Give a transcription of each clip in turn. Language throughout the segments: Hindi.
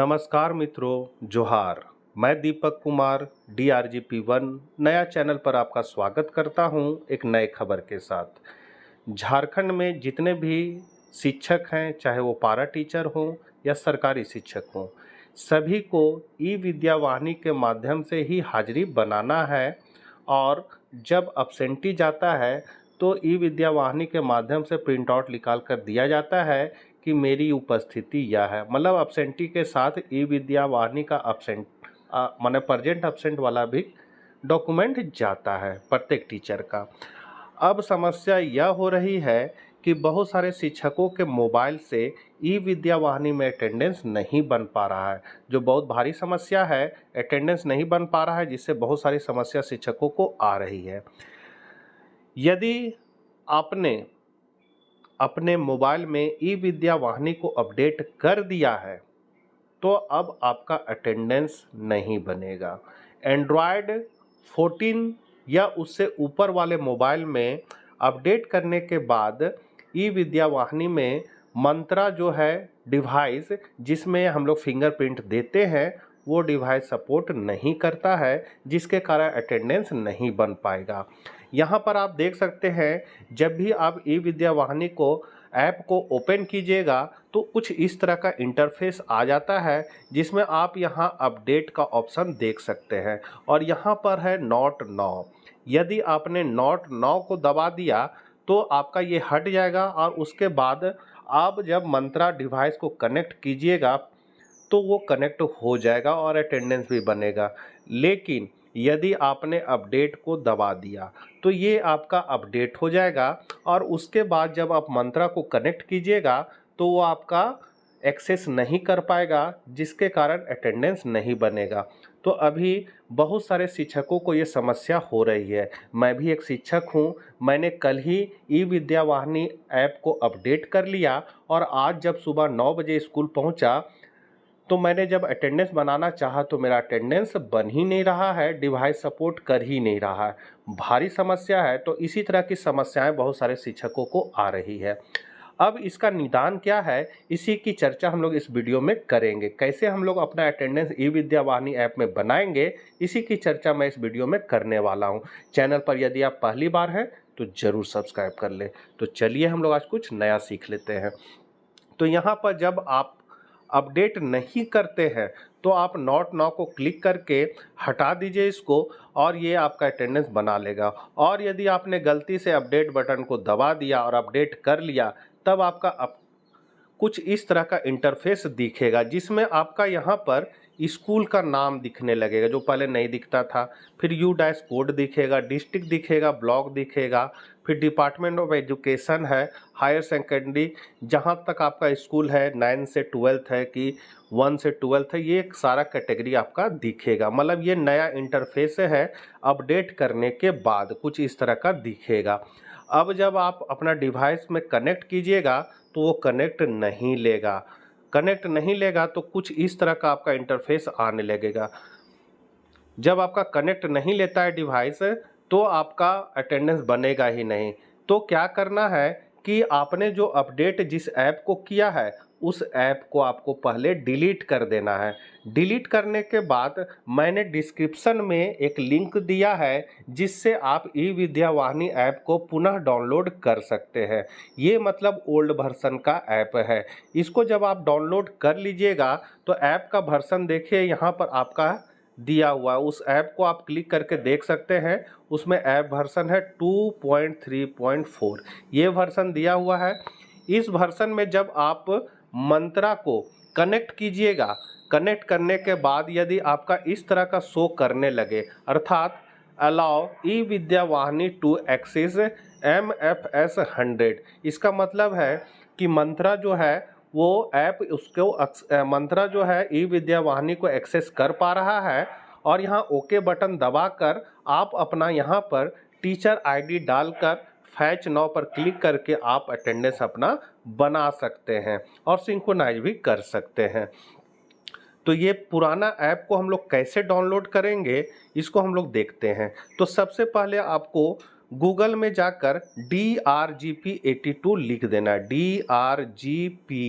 नमस्कार मित्रों, जोहार। मैं दीपक कुमार DRGP1 नया चैनल पर आपका स्वागत करता हूं एक नए खबर के साथ। झारखंड में जितने भी शिक्षक हैं, चाहे वो पारा टीचर हों या सरकारी शिक्षक हों, सभी को ई विद्या वाहिनी के माध्यम से ही हाजिरी बनाना है। और जब अब्सेंटी जाता है तो ई विद्या वाहिनी के माध्यम से प्रिंट आउट निकाल कर दिया जाता है कि मेरी उपस्थिति यह है। मतलब अब्सेंटी के साथ ई विद्या वाहिनी का माने प्रेजेंट अब्सेंट वाला भी डॉक्यूमेंट जाता है प्रत्येक टीचर का। अब समस्या यह हो रही है कि बहुत सारे शिक्षकों के मोबाइल से ई विद्या वाहिनी में अटेंडेंस नहीं बन पा रहा है, जो बहुत भारी समस्या है। अटेंडेंस नहीं बन पा रहा है, जिससे बहुत सारी समस्या शिक्षकों को आ रही है। यदि आपने अपने मोबाइल में ई विद्या वाहिनी को अपडेट कर दिया है तो अब आपका अटेंडेंस नहीं बनेगा। एंड्रॉयड 14 या उससे ऊपर वाले मोबाइल में अपडेट करने के बाद ई विद्या वाहिनी में मंत्रा जो है डिवाइस जिसमें हम लोग फिंगरप्रिंट देते हैं, वो डिवाइस सपोर्ट नहीं करता है, जिसके कारण अटेंडेंस नहीं बन पाएगा। यहाँ पर आप देख सकते हैं, जब भी आप ई विद्या वाहिनी को ऐप को ओपन कीजिएगा तो कुछ इस तरह का इंटरफेस आ जाता है, जिसमें आप यहाँ अपडेट का ऑप्शन देख सकते हैं और यहाँ पर है नॉट नाउ। यदि आपने नॉट नाउ को दबा दिया तो आपका ये हट जाएगा और उसके बाद आप जब मंत्रा डिवाइस को कनेक्ट कीजिएगा तो वो कनेक्ट हो जाएगा और अटेंडेंस भी बनेगा। लेकिन यदि आपने अपडेट को दबा दिया तो ये आपका अपडेट हो जाएगा और उसके बाद जब आप मंत्रा को कनेक्ट कीजिएगा तो वो आपका एक्सेस नहीं कर पाएगा, जिसके कारण अटेंडेंस नहीं बनेगा। तो अभी बहुत सारे शिक्षकों को ये समस्या हो रही है। मैं भी एक शिक्षक हूँ। मैंने कल ही ई विद्या वाहिनी ऐप को अपडेट कर लिया और आज जब सुबह 9 बजे स्कूल पहुँचा तो मैंने जब अटेंडेंस बनाना चाहा तो मेरा अटेंडेंस बन ही नहीं रहा है, डिवाइस सपोर्ट कर ही नहीं रहा है। भारी समस्या है। तो इसी तरह की समस्याएं बहुत सारे शिक्षकों को आ रही है। अब इसका निदान क्या है, इसी की चर्चा हम लोग इस वीडियो में करेंगे। कैसे हम लोग अपना अटेंडेंस ई विद्या वाहिनी ऐप में बनाएंगे, इसी की चर्चा मैं इस वीडियो में करने वाला हूं। चैनल पर यदि आप पहली बार हैं तो ज़रूर सब्सक्राइब कर लें। तो चलिए हम लोग आज कुछ नया सीख लेते हैं। तो यहाँ पर जब आप अपडेट नहीं करते हैं तो आप नॉट नाउ को क्लिक करके हटा दीजिए इसको और ये आपका अटेंडेंस बना लेगा। और यदि आपने गलती से अपडेट बटन को दबा दिया और अपडेट कर लिया, तब आपका कुछ इस तरह का इंटरफेस दिखेगा, जिसमें आपका यहाँ पर स्कूल का नाम दिखने लगेगा, जो पहले नहीं दिखता था। फिर यू डैश कोड दिखेगा, डिस्ट्रिक्ट दिखेगा, ब्लॉक दिखेगा, फिर डिपार्टमेंट ऑफ एजुकेशन है, हायर सेकेंडरी जहाँ तक आपका स्कूल है, 9 से 12 है कि 1 से 12 है, ये एक सारा कैटेगरी आपका दिखेगा। मतलब ये नया इंटरफेस है, अपडेट करने के बाद कुछ इस तरह का दिखेगा। अब जब आप अपना डिवाइस में कनेक्ट कीजिएगा तो वो कनेक्ट नहीं लेगा। कनेक्ट नहीं लेगा तो कुछ इस तरह का आपका इंटरफेस आने लगेगा। जब आपका कनेक्ट नहीं लेता है डिवाइस तो आपका अटेंडेंस बनेगा ही नहीं। तो क्या करना है कि आपने जो अपडेट जिस ऐप को किया है उस ऐप को आपको पहले डिलीट कर देना है। डिलीट करने के बाद मैंने डिस्क्रिप्शन में एक लिंक दिया है, जिससे आप ई विद्या वाहिनी ऐप को पुनः डाउनलोड कर सकते हैं। ये मतलब ओल्ड वर्जन का ऐप है। इसको जब आप डाउनलोड कर लीजिएगा तो ऐप का वर्जन देखिए यहाँ पर आपका दिया हुआ है। उस ऐप को आप क्लिक करके देख सकते हैं। उसमें ऐप वर्जन है 2.3.4, ये वर्जन दिया हुआ है। इस वर्जन में जब आप मंत्रा को कनेक्ट कीजिएगा, कनेक्ट करने के बाद यदि आपका इस तरह का शो करने लगे, अर्थात अलाउ ई विद्या वाहिनी टू एक्सेस MFS 100, इसका मतलब है कि मंत्रा जो है वो ऐप उसको मंत्रा जो है ई विद्या वाहिनी को एक्सेस कर पा रहा है। और यहाँ ओके बटन दबाकर आप अपना यहाँ पर टीचर आईडी डालकर फैच नाउ पर क्लिक करके आप अटेंडेंस अपना बना सकते हैं और सिंक्रोनाइज भी कर सकते हैं। तो ये पुराना ऐप को हम लोग कैसे डाउनलोड करेंगे, इसको हम लोग देखते हैं। तो सबसे पहले आपको गूगल में जाकर DRGP82 लिख देना है। DRGP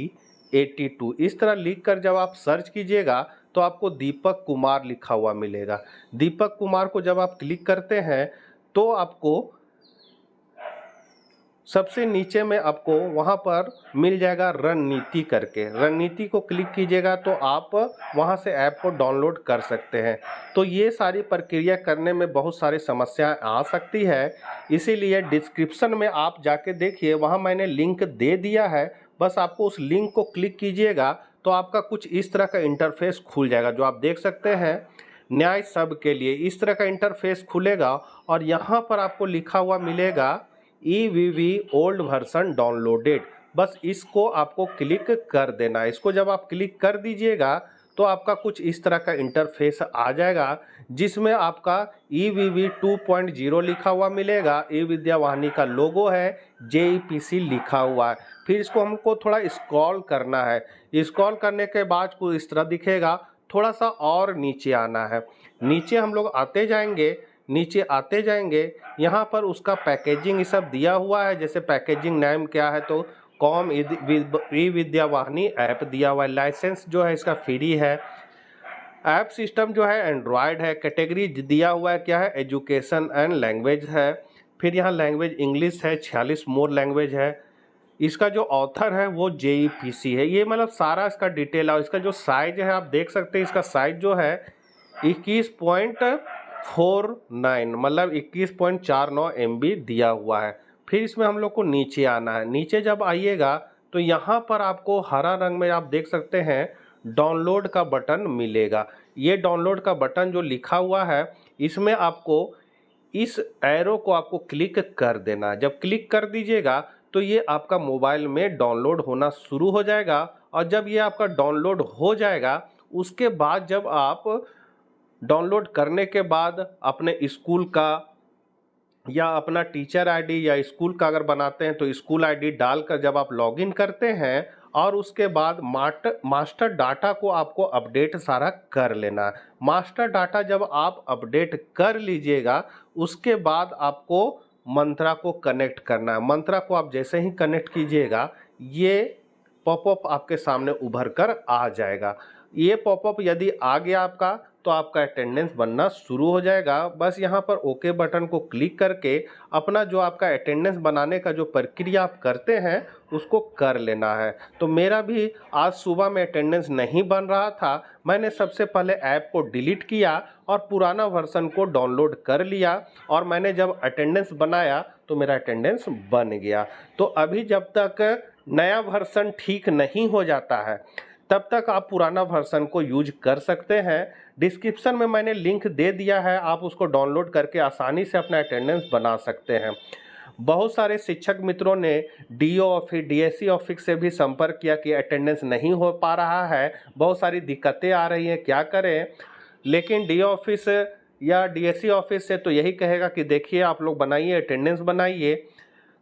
82 इस तरह लिख कर जब आप सर्च कीजिएगा तो आपको दीपक कुमार लिखा हुआ मिलेगा। दीपक कुमार को जब आप क्लिक करते हैं तो आपको सबसे नीचे में आपको वहां पर मिल जाएगा रणनीति करके। रणनीति को क्लिक कीजिएगा तो आप वहां से ऐप को डाउनलोड कर सकते हैं। तो ये सारी प्रक्रिया करने में बहुत सारी समस्याएं आ सकती है, इसीलिए डिस्क्रिप्शन में आप जाके देखिए, वहां मैंने लिंक दे दिया है। बस आपको उस लिंक को क्लिक कीजिएगा तो आपका कुछ इस तरह का इंटरफेस खुल जाएगा, जो आप देख सकते हैं न्याय सब के लिए इस तरह का इंटरफेस खुलेगा। और यहाँ पर आपको लिखा हुआ मिलेगा EVV ओल्ड वर्जन डाउनलोडेड। बस इसको आपको क्लिक कर देना है। इसको जब आप क्लिक कर दीजिएगा तो आपका कुछ इस तरह का इंटरफेस आ जाएगा, जिसमें आपका EVV 2.0 लिखा हुआ मिलेगा। ई विद्या वाहिनी का लोगो है, JEPC लिखा हुआ है। फिर इसको हमको थोड़ा स्क्रॉल करना है। स्क्रॉल करने के बाद कुछ इस तरह दिखेगा। थोड़ा सा और नीचे आना है। नीचे हम लोग आते जाएंगे, नीचे आते जाएंगे, यहाँ पर उसका पैकेजिंग ये सब दिया हुआ है। जैसे पैकेजिंग नेम क्या है तो कॉम ई विद्या वाहिनी ऐप दिया हुआ है। लाइसेंस जो है इसका फ्री है। ऐप सिस्टम जो है एंड्रॉयड है। कैटेगरी दिया हुआ है क्या है, एजुकेशन एंड लैंग्वेज है। फिर यहाँ लैंग्वेज इंग्लिश है, 46 मोर लैंग्वेज है। इसका जो ऑथर है वो JEPC है। ये मतलब सारा इसका डिटेल है। इसका जो साइज है आप देख सकते हैं, इसका साइज जो है 21.49 मतलब 21.49 MB दिया हुआ है। फिर इसमें हम लोग को नीचे आना है। नीचे जब आइएगा तो यहाँ पर आपको हरा रंग में आप देख सकते हैं डाउनलोड का बटन मिलेगा। ये डाउनलोड का बटन जो लिखा हुआ है, इसमें आपको इस एरो को आपको क्लिक कर देना। जब क्लिक कर दीजिएगा तो ये आपका मोबाइल में डाउनलोड होना शुरू हो जाएगा। और जब ये आपका डाउनलोड हो जाएगा, उसके बाद जब आप डाउनलोड करने के बाद अपने स्कूल का या अपना टीचर आईडी या स्कूल का अगर बनाते हैं तो स्कूल आईडी डालकर जब आप लॉगिन करते हैं, और उसके बाद मास्टर डाटा को आपको अपडेट सारा कर लेना है। मास्टर डाटा जब आप अपडेट कर लीजिएगा, उसके बाद आपको मंत्रा को कनेक्ट करना है। मंत्रा को आप जैसे ही कनेक्ट कीजिएगा, ये पॉपअप आपके सामने उभर कर आ जाएगा। ये पॉपअप यदि आ गया आपका तो आपका अटेंडेंस बनना शुरू हो जाएगा। बस यहाँ पर ओके बटन को क्लिक करके अपना जो आपका अटेंडेंस बनाने का जो प्रक्रिया आप करते हैं उसको कर लेना है। तो मेरा भी आज सुबह में अटेंडेंस नहीं बन रहा था। मैंने सबसे पहले ऐप को डिलीट किया और पुराना वर्जन को डाउनलोड कर लिया, और मैंने जब अटेंडेंस बनाया तो मेरा अटेंडेंस बन गया। तो अभी जब तक नया वर्जन ठीक नहीं हो जाता है तब तक आप पुराना वर्जन को यूज कर सकते हैं। डिस्क्रिप्शन में मैंने लिंक दे दिया है, आप उसको डाउनलोड करके आसानी से अपना अटेंडेंस बना सकते हैं। बहुत सारे शिक्षक मित्रों ने DO ऑफिस DSC ऑफिस से भी संपर्क किया कि अटेंडेंस नहीं हो पा रहा है, बहुत सारी दिक्कतें आ रही हैं, क्या करें। लेकिन DO ऑफिस या DSC ऑफिस से तो यही कहेगा कि देखिए आप लोग बनाइए, अटेंडेंस बनाइए।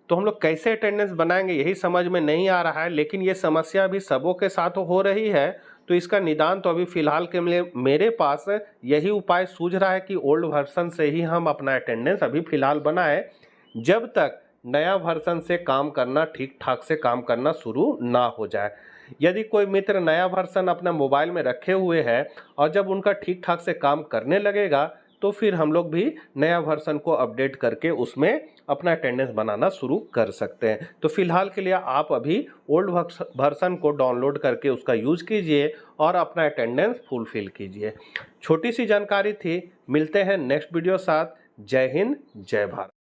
तो हम लोग कैसे अटेंडेंस बनाएंगे यही समझ में नहीं आ रहा है। लेकिन ये समस्या अभी सबों के साथ हो रही है, तो इसका निदान तो अभी फ़िलहाल के लिए मेरे पास यही उपाय सूझ रहा है कि ओल्ड वर्जन से ही हम अपना अटेंडेंस अभी फ़िलहाल बनाएं, जब तक नया वर्जन से काम करना ठीक ठाक से काम करना शुरू ना हो जाए। यदि कोई मित्र नया वर्जन अपना मोबाइल में रखे हुए है और जब उनका ठीक ठाक से काम करने लगेगा तो फिर हम लोग भी नया वर्जन को अपडेट करके उसमें अपना अटेंडेंस बनाना शुरू कर सकते हैं। तो फिलहाल के लिए आप अभी ओल्ड वर्जन को डाउनलोड करके उसका यूज़ कीजिए और अपना अटेंडेंस फुलफिल कीजिए। छोटी सी जानकारी थी, मिलते हैं नेक्स्ट वीडियो साथ। जय हिंद, जय भारत।